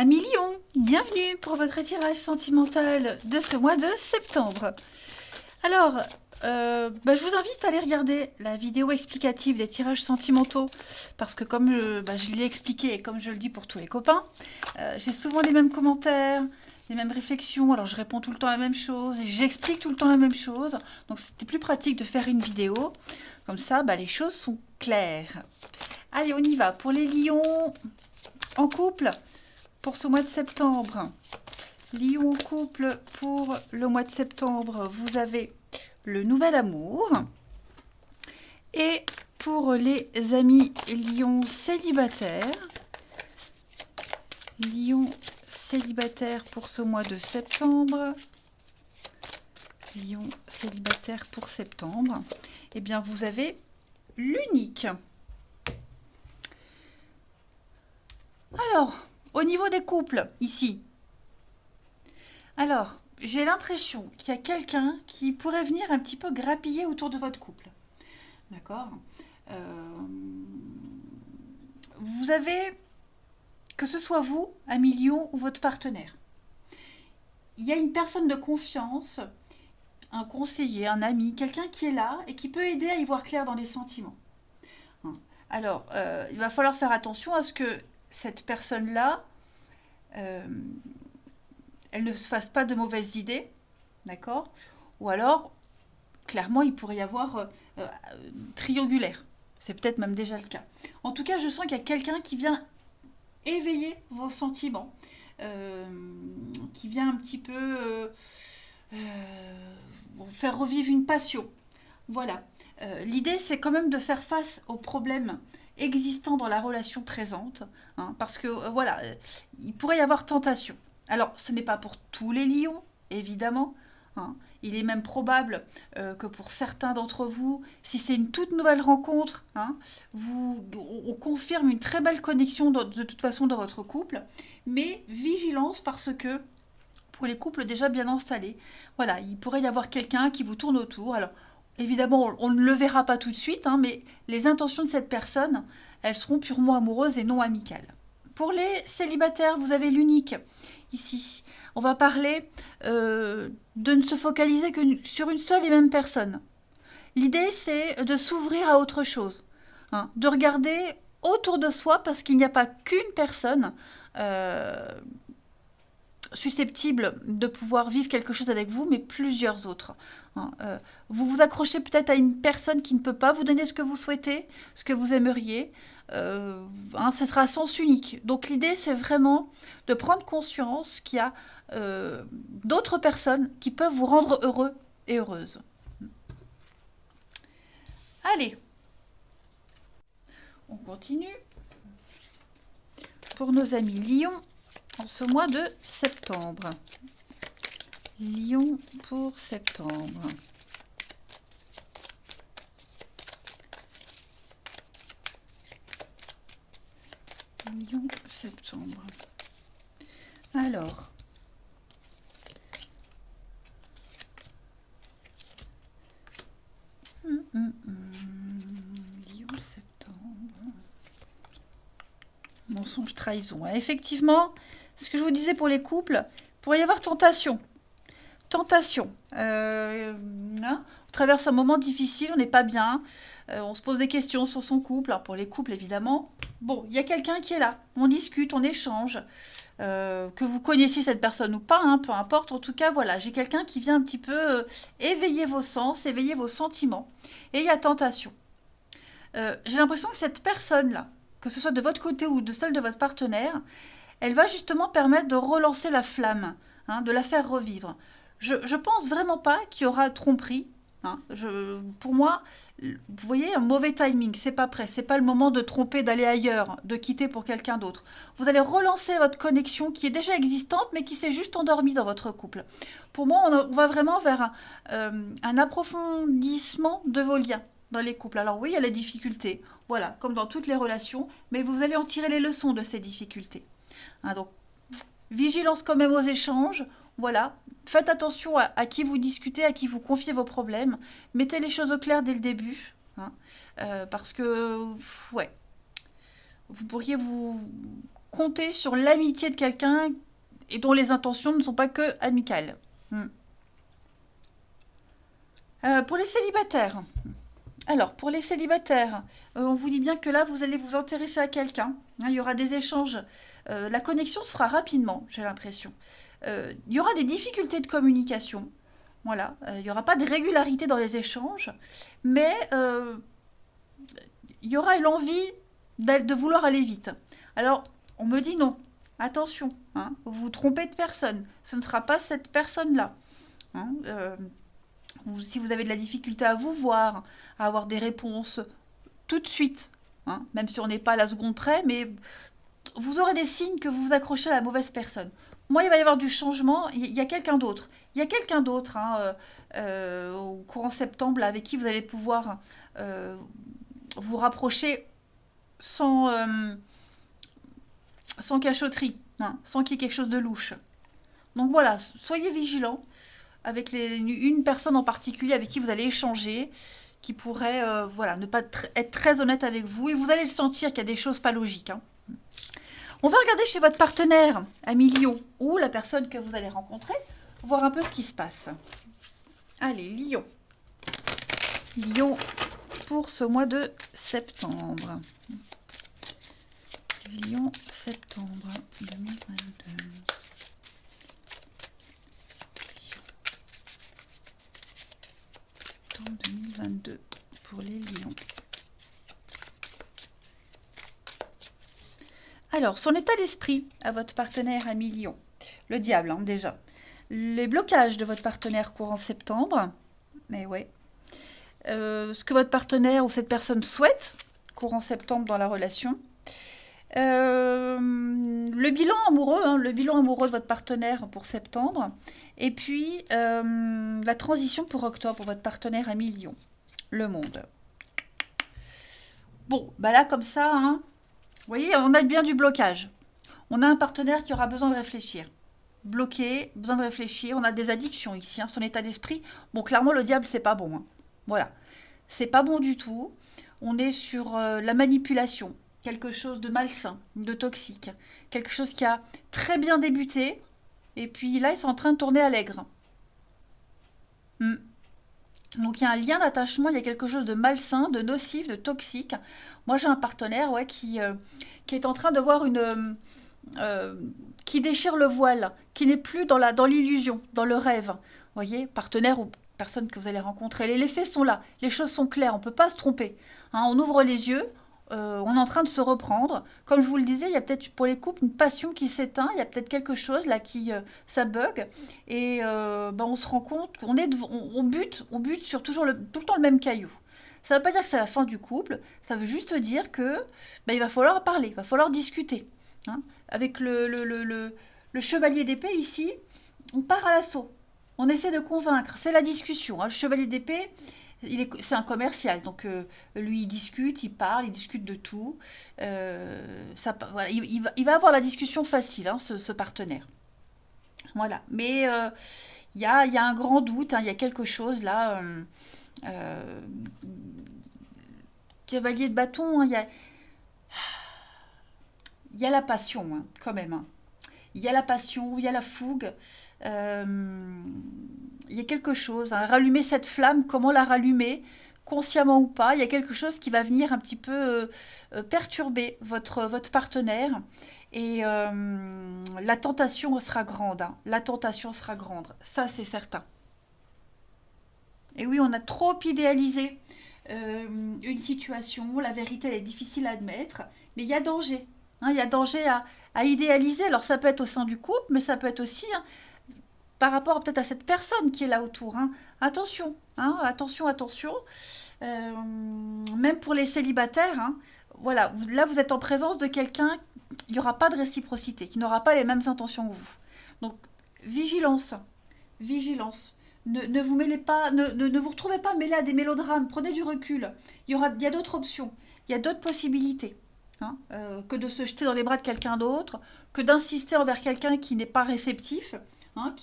Amis Lion, bienvenue pour votre tirage sentimental de ce mois de septembre. Alors, je vous invite à aller regarder la vidéo explicative des tirages sentimentaux parce que comme je l'ai expliqué et comme je le dis pour tous les copains, j'ai souvent les mêmes commentaires, les mêmes réflexions, alors je réponds tout le temps la même chose et j'explique tout le temps la même chose. Donc c'était plus pratique de faire une vidéo, comme ça les choses sont claires. Allez, on y va. Pour les lions en couple, pour ce mois de septembre, Lion en couple pour le mois de septembre, vous avez le nouvel amour. Et pour les amis Lion célibataires, Lion célibataire pour ce mois de septembre, Lion célibataire pour septembre, eh bien vous avez l'unique. Alors, au niveau des couples, ici, alors, j'ai l'impression qu'il y a quelqu'un qui pourrait venir un petit peu grappiller autour de votre couple. D'accord? Vous avez, que ce soit vous, ami Lion, ou votre partenaire, il y a une personne de confiance, un conseiller, un ami, quelqu'un qui est là et qui peut aider à y voir clair dans les sentiments. Alors, il va falloir faire attention à ce que cette personne-là, elle ne se fasse pas de mauvaises idées, d'accord? Ou alors, clairement, il pourrait y avoir triangulaire. C'est peut-être même déjà le cas. En tout cas, je sens qu'il y a quelqu'un qui vient éveiller vos sentiments, qui vient un petit peu faire revivre une passion. Voilà. L'idée, c'est quand même de faire face aux problèmes existants dans la relation présente, parce que, il pourrait y avoir tentation. Alors, ce n'est pas pour tous les lions, évidemment. Il est même probable que pour certains d'entre vous, si c'est une toute nouvelle rencontre, on confirme une très belle connexion de toute façon dans votre couple. Mais vigilance parce que pour les couples déjà bien installés, voilà, il pourrait y avoir quelqu'un qui vous tourne autour. Alors, évidemment, on ne le verra pas tout de suite, mais les intentions de cette personne, elles seront purement amoureuses et non amicales. Pour les célibataires, vous avez l'unique ici. On va parler de ne se focaliser que sur une seule et même personne. L'idée, c'est de s'ouvrir à autre chose, de regarder autour de soi parce qu'il n'y a pas qu'une personne susceptible de pouvoir vivre quelque chose avec vous, mais plusieurs autres. Vous vous accrochez peut-être à une personne qui ne peut pas vous donner ce que vous souhaitez, ce que vous aimeriez. Ce sera à sens unique. Donc l'idée, c'est vraiment de prendre conscience qu'il y a d'autres personnes qui peuvent vous rendre heureux et heureuse. Allez, on continue. Pour nos amis Lion, en ce mois de septembre. Lion pour septembre. Lion, septembre. Alors, Lion, septembre. Mensonge, trahison. Effectivement, ce que je vous disais pour les couples, il pourrait y avoir tentation. Tentation. On traverse un moment difficile, on n'est pas bien, on se pose des questions sur son couple. Alors pour les couples, évidemment, bon, il y a quelqu'un qui est là, on discute, on échange, que vous connaissiez cette personne ou pas, peu importe. En tout cas, voilà, j'ai quelqu'un qui vient un petit peu éveiller vos sens, éveiller vos sentiments. Et il y a tentation. J'ai l'impression que cette personne-là, que ce soit de votre côté ou de celle de votre partenaire, elle va justement permettre de relancer la flamme, de la faire revivre. Je pense vraiment pas qu'il y aura tromperie. Pour moi, vous voyez, un mauvais timing, c'est pas prêt, c'est pas le moment de tromper, d'aller ailleurs, de quitter pour quelqu'un d'autre. Vous allez relancer votre connexion qui est déjà existante, mais qui s'est juste endormie dans votre couple. Pour moi, on va vraiment vers un approfondissement de vos liens dans les couples. Alors oui, il y a les difficultés, voilà, comme dans toutes les relations, mais vous allez en tirer les leçons de ces difficultés. Donc, vigilance quand même aux échanges, voilà. Faites attention à qui vous discutez, à qui vous confiez vos problèmes. Mettez les choses au clair dès le début, parce que, ouais, vous pourriez vous compter sur l'amitié de quelqu'un et dont les intentions ne sont pas que amicales. Pour les célibataires. Alors, pour les célibataires, on vous dit bien que là, vous allez vous intéresser à quelqu'un. Hein, il y aura des échanges. La connexion se fera rapidement, j'ai l'impression. Il y aura des difficultés de communication. Voilà. Il n'y aura pas de régularité dans les échanges. Mais il y aura l'envie de vouloir aller vite. Alors, on me dit non. Attention, hein, vous vous trompez de personne. Ce ne sera pas cette personne-là. Hein, si vous avez de la difficulté à vous voir, à avoir des réponses tout de suite, hein, même si on n'est pas à la seconde près, mais vous aurez des signes que vous vous accrochez à la mauvaise personne. Moi, il va y avoir du changement, il y a quelqu'un d'autre. Il y a quelqu'un d'autre hein, au courant septembre avec qui vous allez pouvoir vous rapprocher sans, sans cachotterie, hein, sans qu'il y ait quelque chose de louche. Donc voilà, soyez vigilants avec une personne en particulier avec qui vous allez échanger, qui pourrait voilà, ne pas être très honnête avec vous, et vous allez le sentir qu'il y a des choses pas logiques. Hein. On va regarder chez votre partenaire, ami Lion, ou la personne que vous allez rencontrer, voir un peu ce qui se passe. Allez, Lion. Lion pour ce mois de septembre. Lion, septembre 2022. Septembre 2022 pour les lions. Alors, son état d'esprit à votre partenaire ami Lion. Le diable, hein, déjà. Les blocages de votre partenaire courant septembre. Mais ouais. Ce que votre partenaire ou cette personne souhaite courant septembre dans la relation. Le bilan amoureux, hein, le bilan amoureux de votre partenaire pour septembre. Et puis, la transition pour octobre pour votre partenaire ami Lion. Le monde. Bon, bah là, comme ça, hein, vous voyez, on a bien du blocage. On a un partenaire qui aura besoin de réfléchir. Bloqué, besoin de réfléchir. On a des addictions ici, hein, son état d'esprit. Bon, clairement, le diable, c'est pas bon. Hein. Voilà. C'est pas bon du tout. On est sur la manipulation. Quelque chose de malsain, de toxique. Quelque chose qui a très bien débuté. Et puis là, ils sont en train de tourner à l'aigre. Donc il y a un lien d'attachement, il y a quelque chose de malsain, de nocif, de toxique. Moi j'ai un partenaire ouais, qui est en train de voir qui déchire le voile, qui n'est plus dans l'illusion, dans le rêve. Vous voyez, partenaire ou personne que vous allez rencontrer. Les faits sont là, les choses sont claires, on ne peut pas se tromper. Hein, on ouvre les yeux, on est en train de se reprendre. Comme je vous le disais, il y a peut-être pour les couples une passion qui s'éteint, il y a peut-être quelque chose là qui ça bug et on se rend compte qu'on on bute sur tout le temps le même caillou. Ça ne veut pas dire que c'est la fin du couple, ça veut juste dire que il va falloir parler, il va falloir discuter. Hein. Avec le chevalier d'épée ici, on part à l'assaut. On essaie de convaincre, c'est la discussion. Hein. Le chevalier d'épée, c'est un commercial, donc lui il discute, il parle, il discute de tout. Voilà, il va avoir la discussion facile, hein, ce partenaire. Voilà, mais il y a un grand doute, hein, il y a quelque chose là. Cavalier de bâton, hein, il y a la passion, hein, quand même. Hein. Il y a la passion, il y a la fougue. Il y a quelque chose. Hein. Rallumer cette flamme, comment la rallumer, consciemment ou pas. Il y a quelque chose qui va venir un petit peu perturber votre partenaire. Et la tentation sera grande. Hein. La tentation sera grande. Ça, c'est certain. Et oui, on a trop idéalisé une situation. La vérité, elle est difficile à admettre. Mais il y a danger. Hein, il y a danger à idéaliser. Alors, ça peut être au sein du couple, mais ça peut être aussi hein, par rapport peut-être à cette personne qui est là autour. Hein. Attention, hein, attention, attention. Même pour les célibataires, hein, voilà, là, vous êtes en présence de quelqu'un, il n'y aura pas de réciprocité, qui n'aura pas les mêmes intentions que vous. Donc, vigilance, vigilance. Ne vous mêlez pas, ne vous retrouvez pas mêlé à des mélodrames. Prenez du recul. Il y a d'autres options, il y a d'autres possibilités. Hein, que de se jeter dans les bras de quelqu'un d'autre, que d'insister envers quelqu'un qui n'est pas réceptif, hein,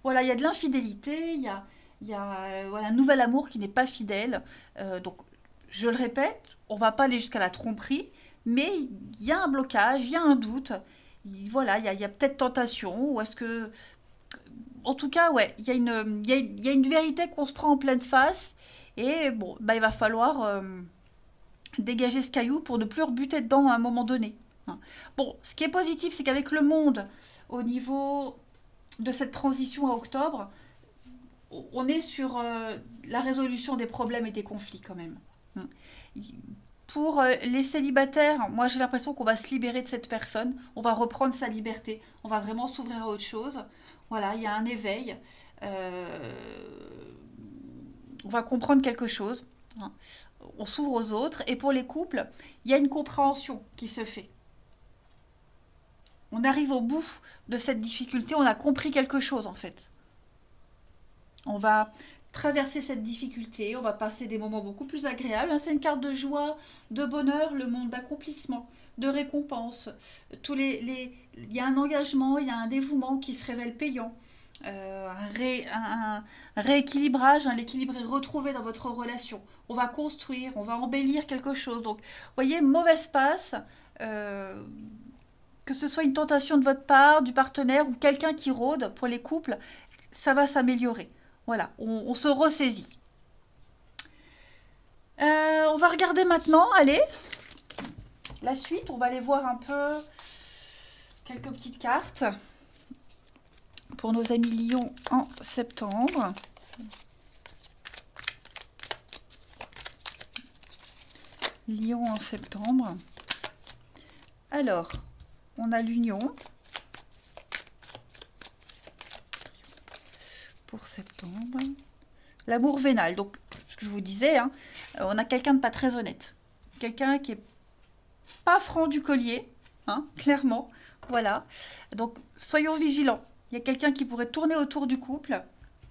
voilà, il y a de l'infidélité, il y a voilà, un nouvel amour qui n'est pas fidèle. Donc, je le répète, on ne va pas aller jusqu'à la tromperie, mais il y a un blocage, il y a un doute. Voilà, il y a peut-être tentation, ou est-ce que... En tout cas, ouais, il y a une vérité qu'on se prend en pleine face, et bon, bah, il va falloir dégager ce caillou pour ne plus rebuter dedans à un moment donné. Hein. Bon, ce qui est positif, c'est qu'avec le monde, au niveau de cette transition à octobre, on est sur la résolution des problèmes et des conflits quand même. Hein. Pour les célibataires, moi j'ai l'impression qu'on va se libérer de cette personne, on va reprendre sa liberté, on va vraiment s'ouvrir à autre chose. Voilà, il y a un éveil, on va comprendre quelque chose, hein. On s'ouvre aux autres. Et pour les couples, il y a une compréhension qui se fait. On arrive au bout de cette difficulté, on a compris quelque chose en fait. On va traverser cette difficulté, on va passer des moments beaucoup plus agréables. Hein. C'est une carte de joie, de bonheur, le monde d'accomplissement, de récompense. Il y a un engagement, il y a un dévouement qui se révèle payant. Un rééquilibrage, hein, l'équilibre est retrouvé dans votre relation. On va construire, on va embellir quelque chose. Donc, vous voyez, mauvaise passe, que ce soit une tentation de votre part, du partenaire ou quelqu'un qui rôde pour les couples, ça va s'améliorer. Voilà, on se ressaisit. On va regarder maintenant, allez, la suite. On va aller voir un peu quelques petites cartes pour nos amis Lions en septembre. Lion en septembre. Alors, on a l'union pour septembre. L'amour vénal. Donc, ce que je vous disais, hein, on a quelqu'un de pas très honnête. Quelqu'un qui est pas franc du collier, hein, clairement. Voilà. Donc, soyons vigilants. Il y a quelqu'un qui pourrait tourner autour du couple.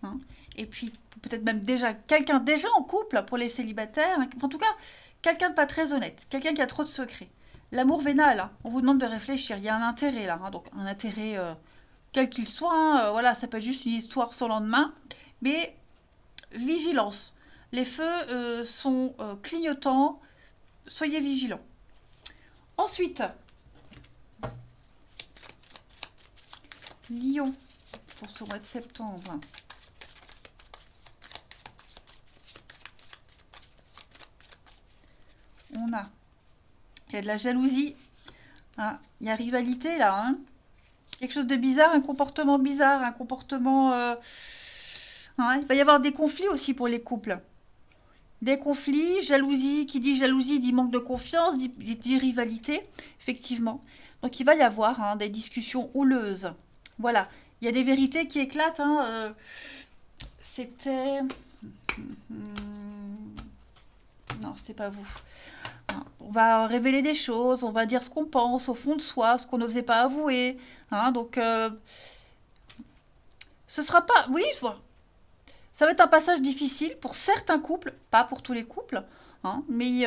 Hein, et puis, peut-être même quelqu'un déjà en couple pour les célibataires. Hein, en tout cas, quelqu'un de pas très honnête. Quelqu'un qui a trop de secrets. L'amour vénal, hein, on vous demande de réfléchir. Il y a un intérêt là. Hein, donc, un intérêt quel qu'il soit. Hein, voilà, ça peut être juste une histoire sans lendemain. Mais vigilance. Les feux sont clignotants. Soyez vigilants. Ensuite, Lion pour ce mois de septembre. Il y a de la jalousie. Hein, il y a rivalité là. Hein. Quelque chose de bizarre, un comportement bizarre, un comportement... hein, il va y avoir des conflits aussi pour les couples. Des conflits, jalousie, qui dit jalousie dit manque de confiance, dit rivalité, effectivement. Donc il va y avoir hein, des discussions houleuses. Voilà, il y a des vérités qui éclatent. Hein, c'était... Non, c'était pas vous. Hein, on va révéler des choses, on va dire ce qu'on pense au fond de soi, ce qu'on n'osait pas avouer. Hein, donc, ce sera pas... Oui, je vois. Ça va être un passage difficile pour certains couples, pas pour tous les couples, hein, mais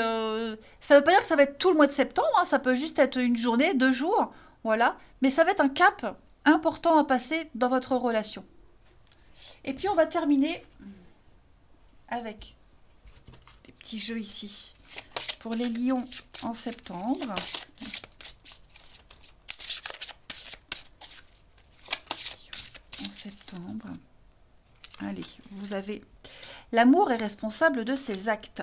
ça ne veut pas dire que ça va être tout le mois de septembre, hein, ça peut juste être une journée, 2 jours, voilà, mais ça va être un cap important à passer dans votre relation. Et puis on va terminer avec des petits jeux ici pour les lions en septembre. En septembre. Allez, vous avez... L'amour est responsable de ses actes.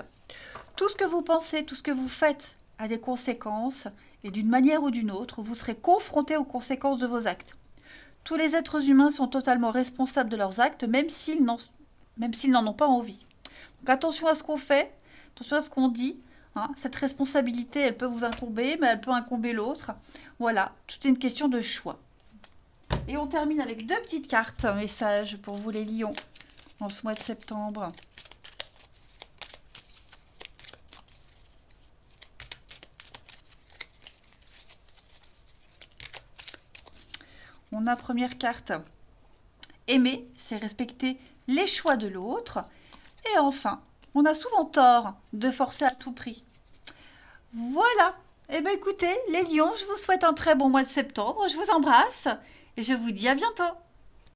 Tout ce que vous pensez, tout ce que vous faites a des conséquences, et d'une manière ou d'une autre, vous serez confronté aux conséquences de vos actes. Tous les êtres humains sont totalement responsables de leurs actes, même s'ils n'en ont pas envie. Donc attention à ce qu'on fait, attention à ce qu'on dit. Hein. Cette responsabilité, elle peut vous incomber, mais elle peut incomber l'autre. Voilà, tout est une question de choix. Et on termine avec 2 petites cartes, un message pour vous les lions en ce mois de septembre. On a première carte. Aimer, c'est respecter les choix de l'autre. Et enfin, on a souvent tort de forcer à tout prix. Voilà. Eh bien écoutez, les lions, je vous souhaite un très bon mois de septembre. Je vous embrasse et je vous dis à bientôt.